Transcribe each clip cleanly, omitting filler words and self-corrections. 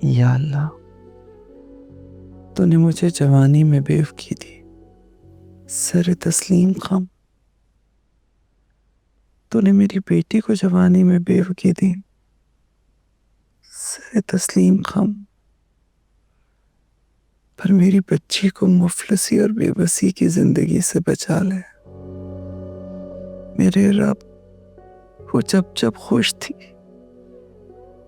या अल्लाह, तूने मुझे जवानी में बेवकी दी। सर तस्लीम खम, तूने मेरी बेटी को जवानी में बेवकी दी। सर तस्लीम खम, पर मेरी बच्ची को मुफलसी और बेबसी की जिंदगी से बचा ले। मेरे रब, वो जब जब खुश थी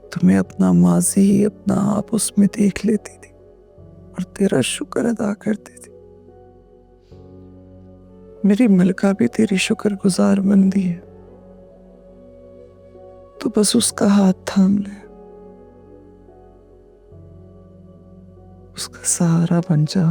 तो मैं अपना माजी, अपना आप उसमें देख लेती थी और तेरा शुक्र अदा करती थी। मेरी मलका भी तेरी शुक्रगुजार बंदी है, तो बस उसका हाथ थाम ले, उसका सहारा बन जा।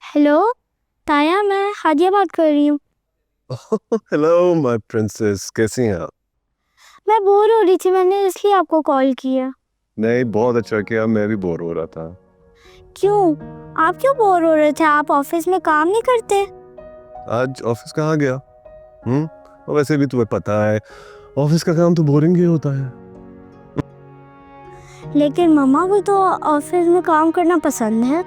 हेलो ताया, मैं हादिया बात कर रही हूँ। हेलो माय प्रिंसेस, कैसी हैं आप? मैं बोर हो रही थी, मैंने इसलिए आपको कॉल किया। नहीं, बहुत अच्छा किया, मैं भी बोर हो रहा था। क्यों? आप क्यों बोर हो रहे थे? आप ऑफिस में काम नहीं करते? आज ऑफिस कहाँ गया? और वैसे भी तुम्हें पता है, ऑफिस का काम तो बोरिंग ही होता है। लेकिन मम्मा को तो ऑफिस में काम करना पसंद है।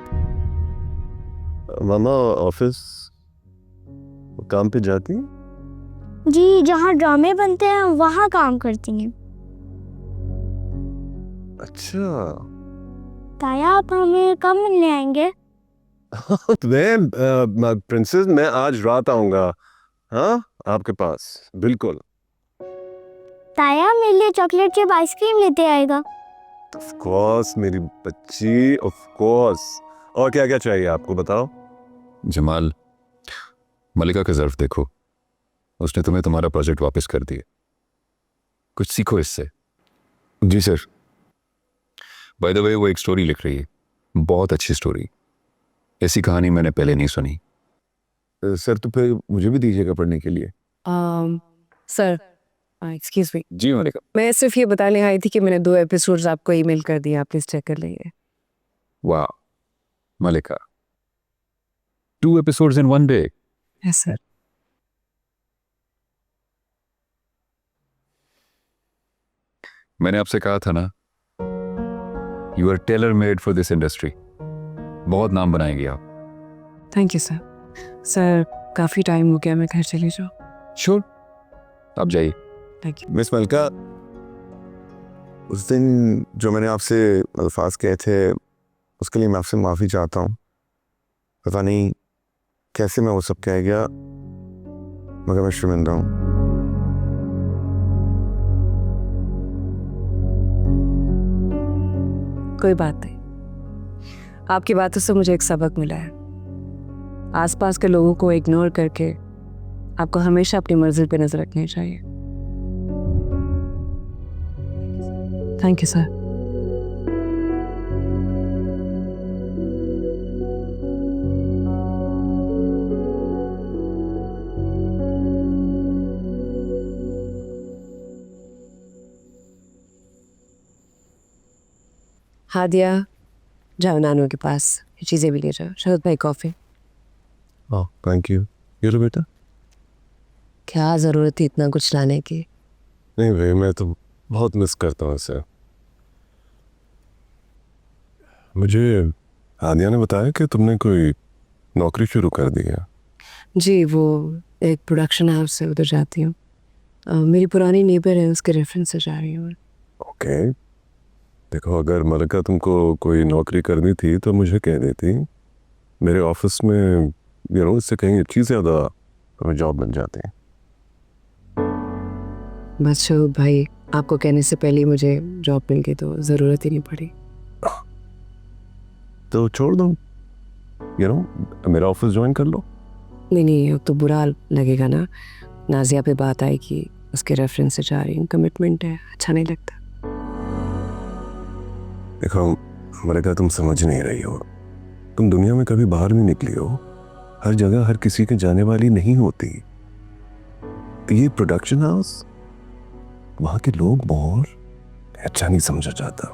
मामा ऑफिस काम पे जाती हैं? जी, जहाँ ड्रामे बनते हैं वहाँ काम करती हैं। अच्छा। ताया, आप हमें कब मिलने आएंगे? प्रिंसेस, मैं आज रात आऊंगा। हाँ, आपके पास बिल्कुल। ताया, मेरे लिए चॉकलेट चिप आइसक्रीम लेते आएगा। ऑफ कोर्स मेरी बच्ची, ऑफ कोर्स। और क्या क्या चाहिए आपको, बताओ। जमाल, मलिका का ज़र्फ देखो, उसने तुम्हें तुम्हारा प्रोजेक्ट वापस कर दिया। कुछ सीखो इससे। जी सर। बाय द वे, वो एक स्टोरी लिख रही है, बहुत अच्छी स्टोरी। ऐसी कहानी मैंने पहले नहीं सुनी। सर तो फिर मुझे भी दीजिएगा पढ़ने के लिए। सर, एक्सक्यूज मी, जी मलिका। मैं सिर्फ ये बताने आई थी कि मैंने 2 एपिसोड्स आपको ईमेल कर दिए, आप प्लीज चेक कर लीजिए। वाह Malika, 2 episodes in 1 day। Yes sir. मैंने आपसे कहा था ना, you are tailor made for this industry. बहुत नाम बनाएंगे आप। Thank you sir. सर, काफ़ी टाइम हो गया, मैं घर चली जाऊँ? श्योर, आप जाइए। Thank you. मिस मलका, उस दिन जो मैंने आपसे अल्फाज कहे थे उसके लिए मैं आपसे माफ़ी चाहता हूँ। पता नहीं कैसे मैं वो सब कह गया, मगर मैं शर्मिंदा हूँ। कोई बात नहीं, आपकी बातों से मुझे एक सबक मिला है। आसपास के लोगों को इग्नोर करके आपको हमेशा अपनी मंजिल पे नजर रखनी चाहिए। Thank you sir. हादिया, जाओ नानू के पास, ये चीज़ें भी ले जाओ। शरद भाई कॉफ़ी। हाँ थैंक यू। ये लो बेटा। क्या ज़रूरत थी इतना कुछ लाने की? नहीं भाई, मैं तो बहुत मिस करता हूँ इसे। मुझे हादिया ने बताया कि तुमने कोई नौकरी शुरू कर दी है। जी, वो एक प्रोडक्शन हाउस से उधर जाती हूँ। मेरी पुरानी नेबर है, उसके रेफरेंस से जा रही हूँ। ओके, देखो अगर मलिका तुमको कोई नौकरी करनी थी तो मुझे कह देती। मेरे ऑफिस में इससे कहीं अच्छी से ज़्यादा तुम्हें जॉब मिल जाती है। बस शोभ भाई, आपको कहने से पहले ही मुझे जॉब मिल गई तो ज़रूरत ही नहीं पड़ी। तो छोड़ दो, मेरा ऑफिस ज्वाइन कर लो। नहीं नहीं, अब तो बुरा लगेगा ना। नाजिया पे बात आई कि उसके रेफरेंस से जा रही हूँ, कमिटमेंट है, अच्छा नहीं लगता। देखो मलिका, तुम समझ नहीं रही हो। तुम दुनिया में कभी बाहर नहीं निकली हो। हर जगह हर किसी के जाने वाली नहीं होती। ये प्रोडक्शन हाउस, वहाँ के लोग बहुत अच्छा नहीं समझा जाता।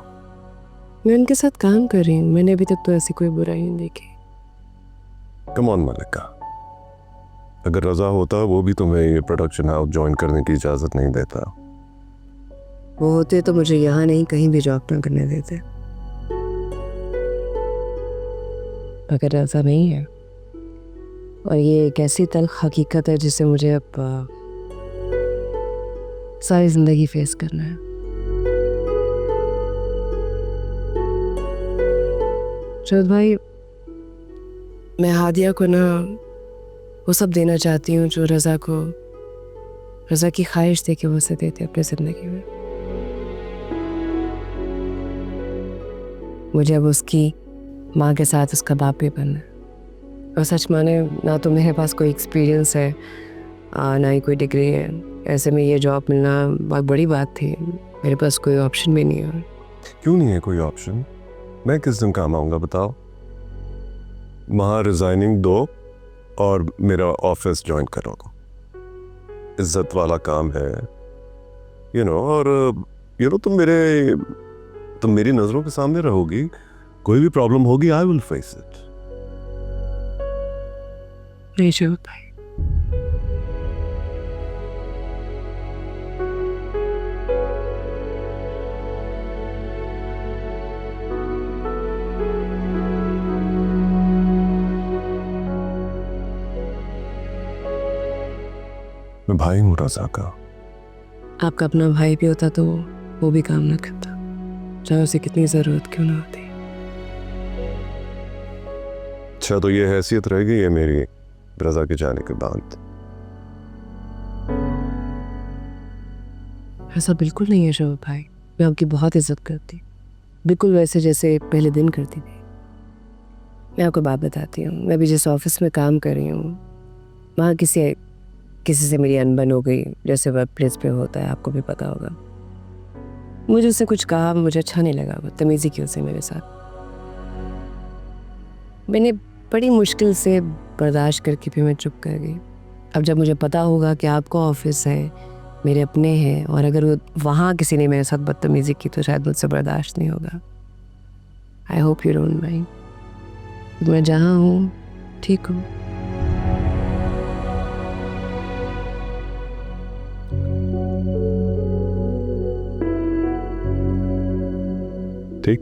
मैं उनके साथ काम कर रही हूँ, मैंने अभी तक तो ऐसी कोई बुराई नहीं देखी। कम ऑन मलिका, अगर रजा होता वो भी तुम्हें ये प्रोडक्शन हाउस ज्वाइन करने की इजाज़त नहीं देता। वो होते तो मुझे यहाँ नहीं कहीं भी जॉब ना करने देते, मगर ऐसा नहीं है। और ये एक ऐसी तल्ख हकीकत है जिसे मुझे अब सारी ज़िंदगी फेस करना है। शरद भाई, मैं हादिया को ना वो सब देना चाहती हूँ जो रज़ा की ख्वाहिश थी कि वो उसे देते अपनी ज़िंदगी में। मुझे अब उसकी माँ के साथ उसका बाप भी बनना है। और सच माने, ना तो मेरे पास कोई एक्सपीरियंस है, ना ही कोई डिग्री है। ऐसे में ये जॉब मिलना बहुत बड़ी बात थी। मेरे पास कोई ऑप्शन भी नहीं है। क्यों नहीं है कोई ऑप्शन? मैं किस दिन काम आऊँगा बताओ? वहाँ रिजाइनिंग दो और मेरा ऑफिस ज्वाइन करो। इज्जत वाला काम है, और तुम मेरी नज़रों के सामने रहोगी। कोई भी प्रॉब्लम होगी, आई विल फेस इट। नहीं शरद भाई, मैं भाई हूँ रज़ा का। आपका अपना भाई भी होता तो वो भी काम ना करता, चाहे उसे कितनी ज़रूरत क्यों ना होती। अच्छा, तो ये हैसियत रह गई है मेरी रज़ा के जाने के बाद। ऐसा बिल्कुल नहीं है शोभ भाई, मैं आपकी बहुत इज्जत करती, बिल्कुल वैसे जैसे पहले दिन करती थी। मैं आपको बात बताती हूँ, मैं भी जिस ऑफिस में काम कर रही हूँ वहाँ किसी से मेरी अनबन हो गई, जैसे वर्क प्लेस पे होता है, आपको भी पता होगा। मुझे उससे कुछ कहा, मुझे अच्छा नहीं लगा, बदतमीजी की उससे मेरे साथ। मैंने बड़ी मुश्किल से बर्दाश्त करके भी मैं चुप कर गई। अब जब मुझे पता होगा कि आपका ऑफिस है, मेरे अपने हैं, और अगर वहाँ किसी ने मेरे साथ बदतमीजी की तो शायद मुझसे बर्दाश्त नहीं होगा। I hope you don't mind. मैं जहाँ हूँ ठीक हूँ। ठीक।